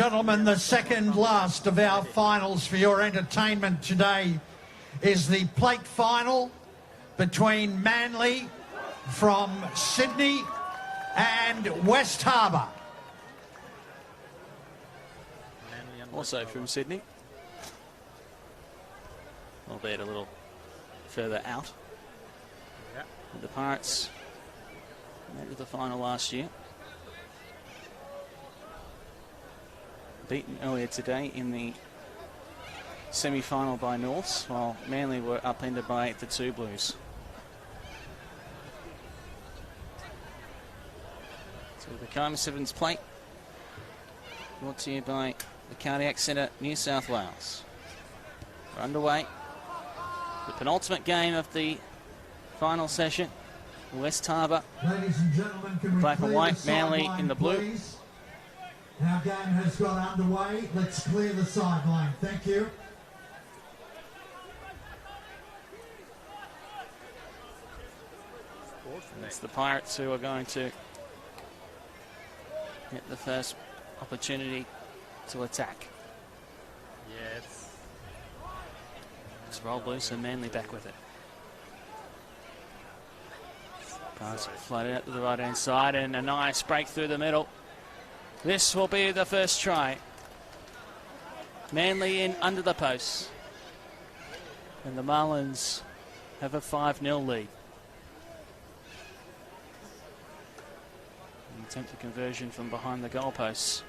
gentlemen, the second last of our finals for your entertainment today is the plate final between Manly from Sydney and West Harbour. Also from Sydney, albeit a little further out. The Pirates made it to the final last year. Beaten earlier today in the semi-final by Norths, while Manly were upended by the 2 Blues. So the Kiama Sevens plate, brought to you by the Cardiac Centre, New South Wales. We're underway. The penultimate game of the final session. West Harbour, Ladies and gentlemen, can we black and clear white, the Manly sideline, in the blue. please? Our game has got underway. Let's clear the sideline. Thank you. It's the Pirates who are going to get the first opportunity to attack. Yes. It's roll loose and Manly back with it. Pass floated out to the right hand side and a nice break through the middle. This will be the first try. Manly in under the post. And the Marlins have a 5-0 lead. An attempted conversion from behind the goalposts.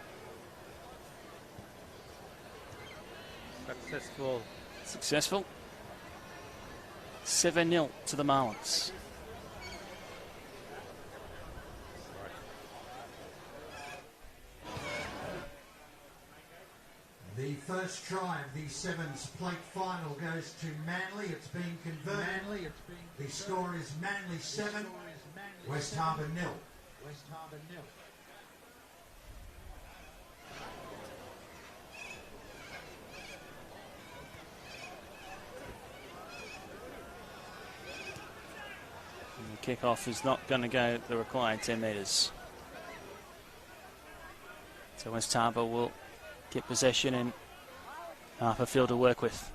Successful. Successful. 7-0 to the Marlins. The first try of the Sevens plate final goes to Manly. It's been converted. The score is Manly 7, West Harbour 0. West Harbour 0. The kickoff is not going to go the required 10 metres. So West Harbour will get possession and half a field to work with.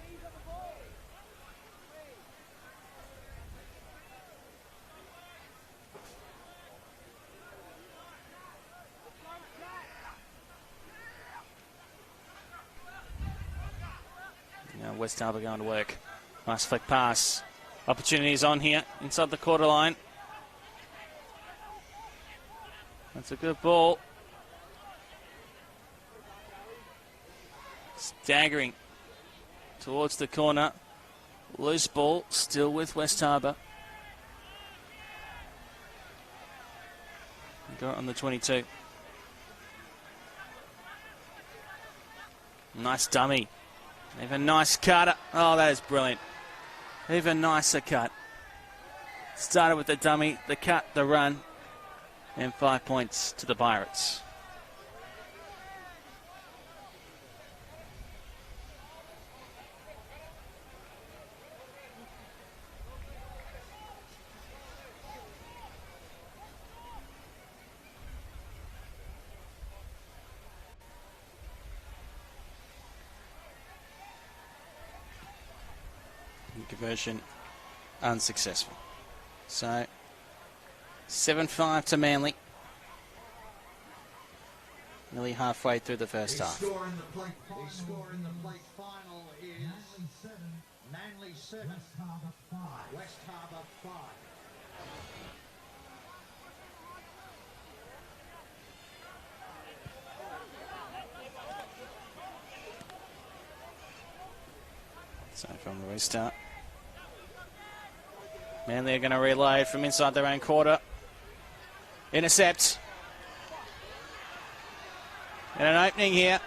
Now West Harbour going to work. Nice flick pass. Opportunities on here inside the quarter line. That's a good ball. Staggering towards the corner. Loose ball still with West Harbour. Got it on the 22. Nice dummy. Even nice cut. Oh, that is brilliant. Even nicer cut. Started with the dummy, the cut, the run, and 5 points to the Pirates. Conversion unsuccessful. So 7-5 to Manly. Nearly halfway through the first half. The score in the plate final is Manly 7, West Harbour 5. West Harbour 5. So from the restart. Manly are going to reload from inside their own quarter. Intercept. And an opening here.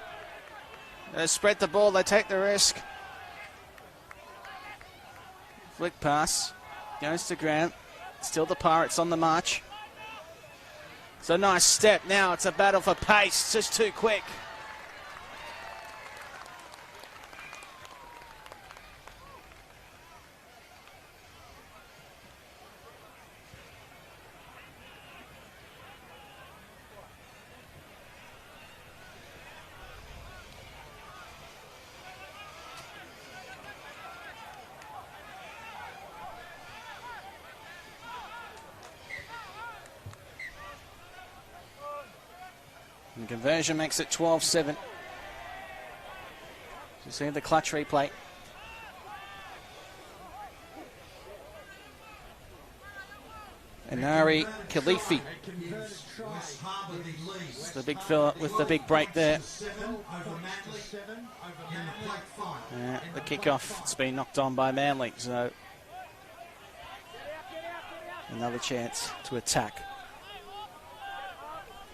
They spread the ball, they take the risk. Flick pass. Goes to Grant. Still the Pirates on the march. It's a nice step. Now it's a battle for pace. Just too quick. The conversion makes it 12-7. You see the clutch replay. Inari Khalifi. It's the big fella with the big break there. The kickoff, it's been knocked on by Manly, so another chance to attack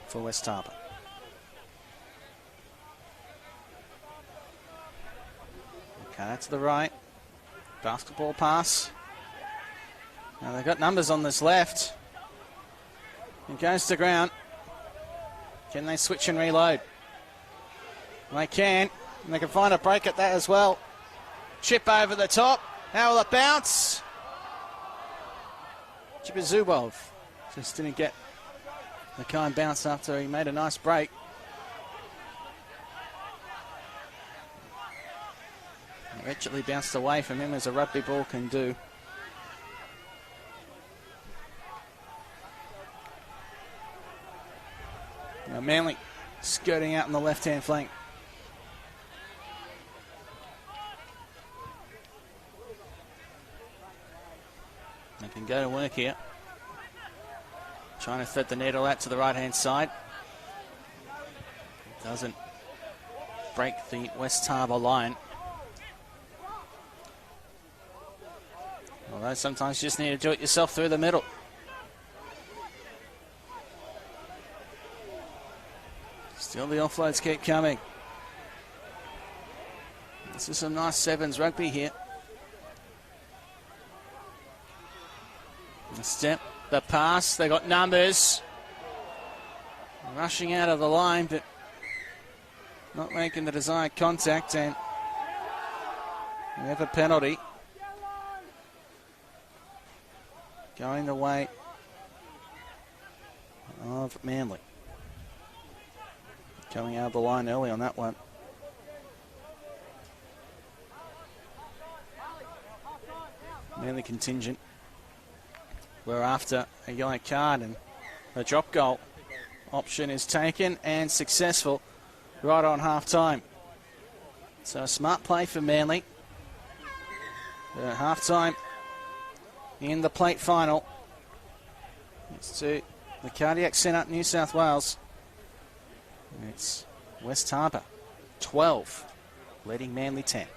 for West Harbour. Okay, that's the right. Basketball pass. Now they've got numbers on this left. It goes to ground. Can they switch and reload? They can. And they can find a break at that as well. Chip over the top. How will it bounce? Chibazubov just didn't get the kind bounce after he made a nice break. Eventually bounced away from him as a rugby ball can do. Now Manly skirting out on the left-hand flank. They can go to work here. Trying to thread the needle out to the right-hand side. Doesn't break the West Harbour line. Although sometimes you just need to do it yourself through the middle. Still the offloads keep coming. This is some nice sevens rugby here. The step, the pass, they got numbers. Rushing out of the line, but not making the desired contact, and we have a penalty. Going the way of Manly. Coming out of the line early on that one. Manly contingent. We're after a yellow card, and the drop goal option is taken and successful right on half-time. So a smart play for Manly. Half-time in the plate final. It's to the Cardiac Centre, New South Wales. And it's West Harbour 12, leading Manly 10.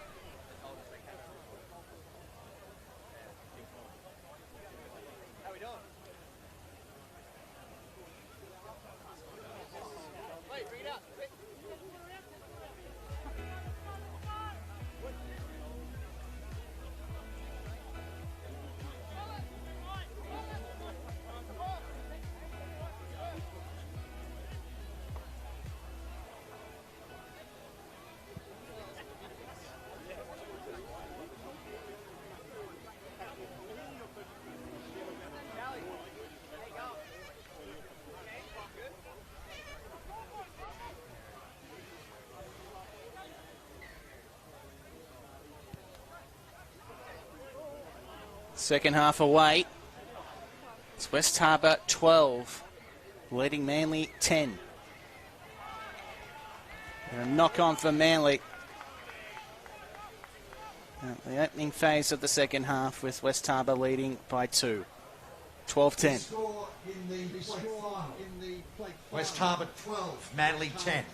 Second half away. It's West Harbour 12, leading Manly 10. And a knock-on for Manly. The opening phase of the second half with West Harbour leading by 2. 12-10. West Harbour 12, Manly 10.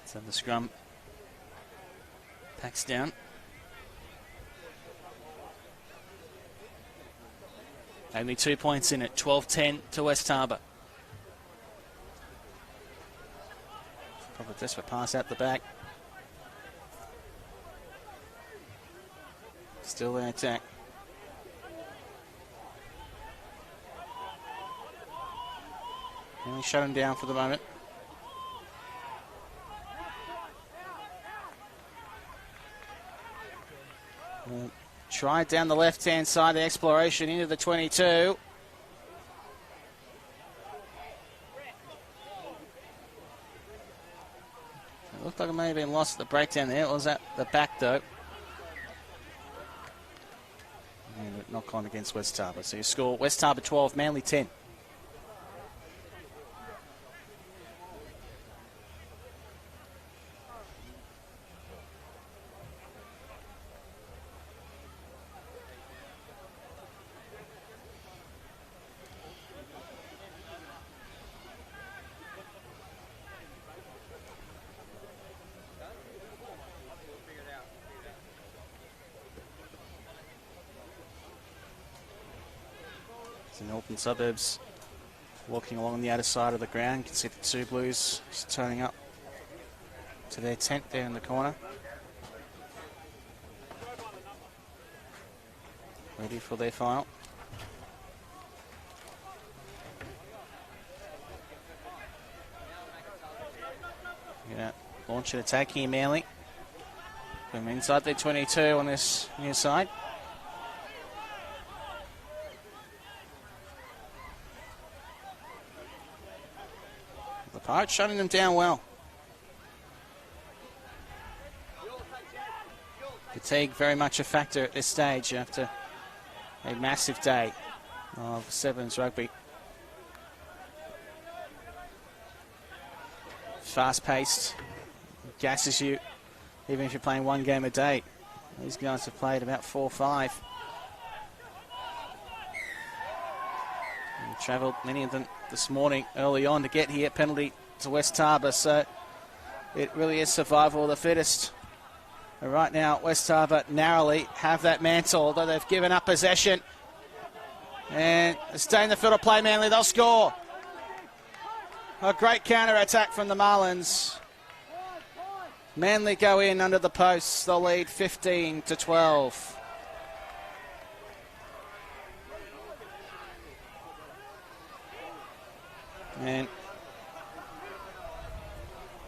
So the scrum packs down. Only 2 points in it, 12-10 to West Harbour. Probably desperate pass out the back. Still in attack. Only shut him down for the moment. Try down the left-hand side, the exploration into the 22. It looked like it may have been lost at the breakdown there. It was at the back, though. And a knock on against West Harbour. So you score West Harbour 12, Manly 10. The northern suburbs walking along the outer side of the ground. You can see the two Blues just turning up to their tent there in the corner. Ready for their final. Gonna launch an attack here, Manly. From inside their 22 on this near side. The Pirates shutting them down well. Fatigue very much a factor at this stage after a massive day of Sevens rugby. Fast-paced, gasses you even if you're playing one game a day. These guys have played about 4 or 5. Travelled, many of them this morning early on to get here. Penalty to West Harbour, so it really is survival of the fittest. And right now, West Harbour narrowly have that mantle, although they've given up possession. And stay in the field of play, Manly, they'll score. A great counter-attack from the Marlins. Manly go in under the posts, they'll lead 15-12. And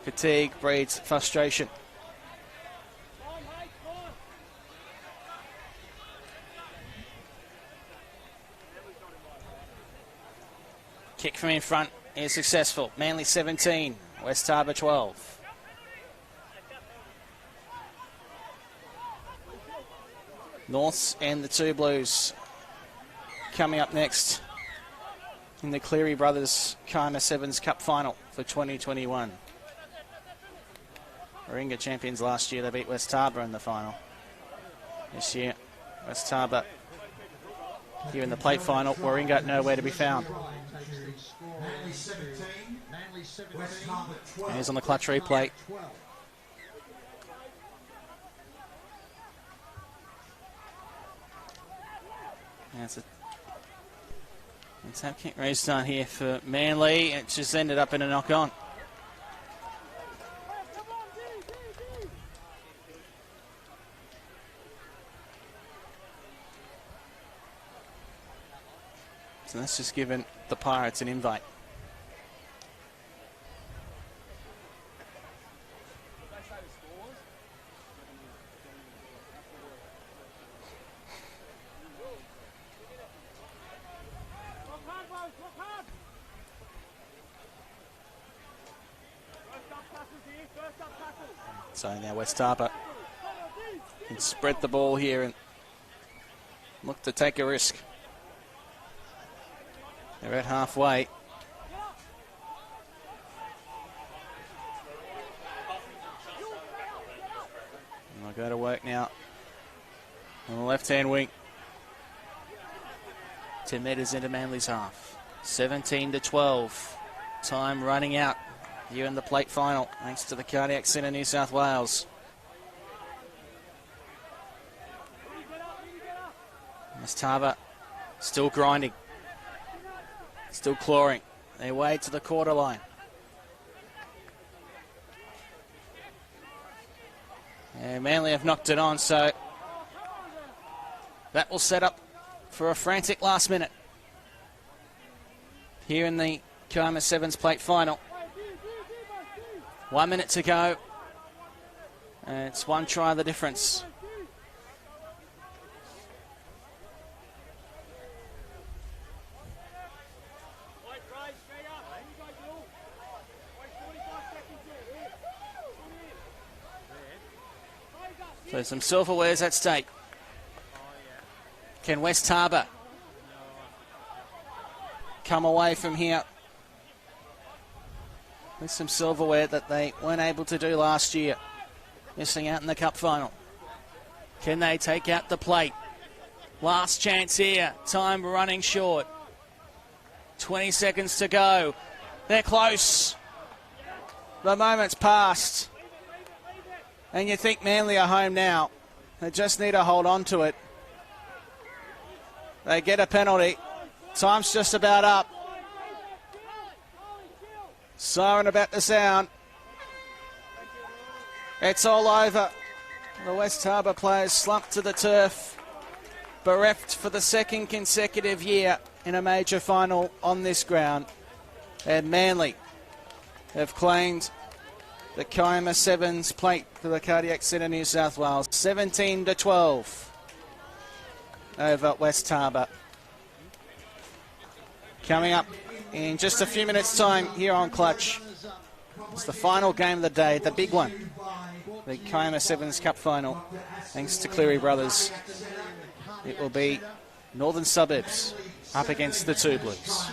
fatigue breeds frustration. Kick from in front is successful. Manly 17, West Harbour 12. Norths and the two Blues coming up next in the Cleary Brothers Kiama Sevens Cup final for 2021. Warringah champions last year, they beat West Harbour in the final. This year, West Harbour here in the plate final. Warringah nowhere to be found. And he's on the clutch replay. That's a tap kick restart here for Manly. It just ended up in a knock-on. So that's just given the Pirates an invite. So now West Harbour can spread the ball here and look to take a risk. They're at halfway. And they'll go to work now on the left-hand wing. 10 metres into Manly's half. 17-12. Time running out here in the plate final, thanks to the Cardiac Centre, New South Wales. West Harbour still grinding, still clawing their way to the quarter line. And Manly have knocked it on, so that will set up for a frantic last minute here in the Kiama Sevens plate final. 1 minute to go, and it's one try the difference. So some silverware's at stake. Can West Harbour come away from here with some silverware that they weren't able to do last year, missing out in the cup final? Can they take out the plate? Last chance here. Time running short. 20 seconds to go. They're close. The moment's passed. And you think Manly are home now. They just need to hold on to it. They get a penalty. Time's just about up. Siren about to sound. It's all over. The West Harbour players slumped to the turf, bereft for the second consecutive year in a major final on this ground. And Manly have claimed the Kiama Sevens plate for the Cardiac Centre, New South Wales. 17-12 over West Harbour. Coming up in just a few minutes' time here on Clutch, it's the final game of the day, the big one, the Kiama Sevens Cup final. Thanks to Cleary Brothers, it will be Northern Suburbs up against the Two Blues.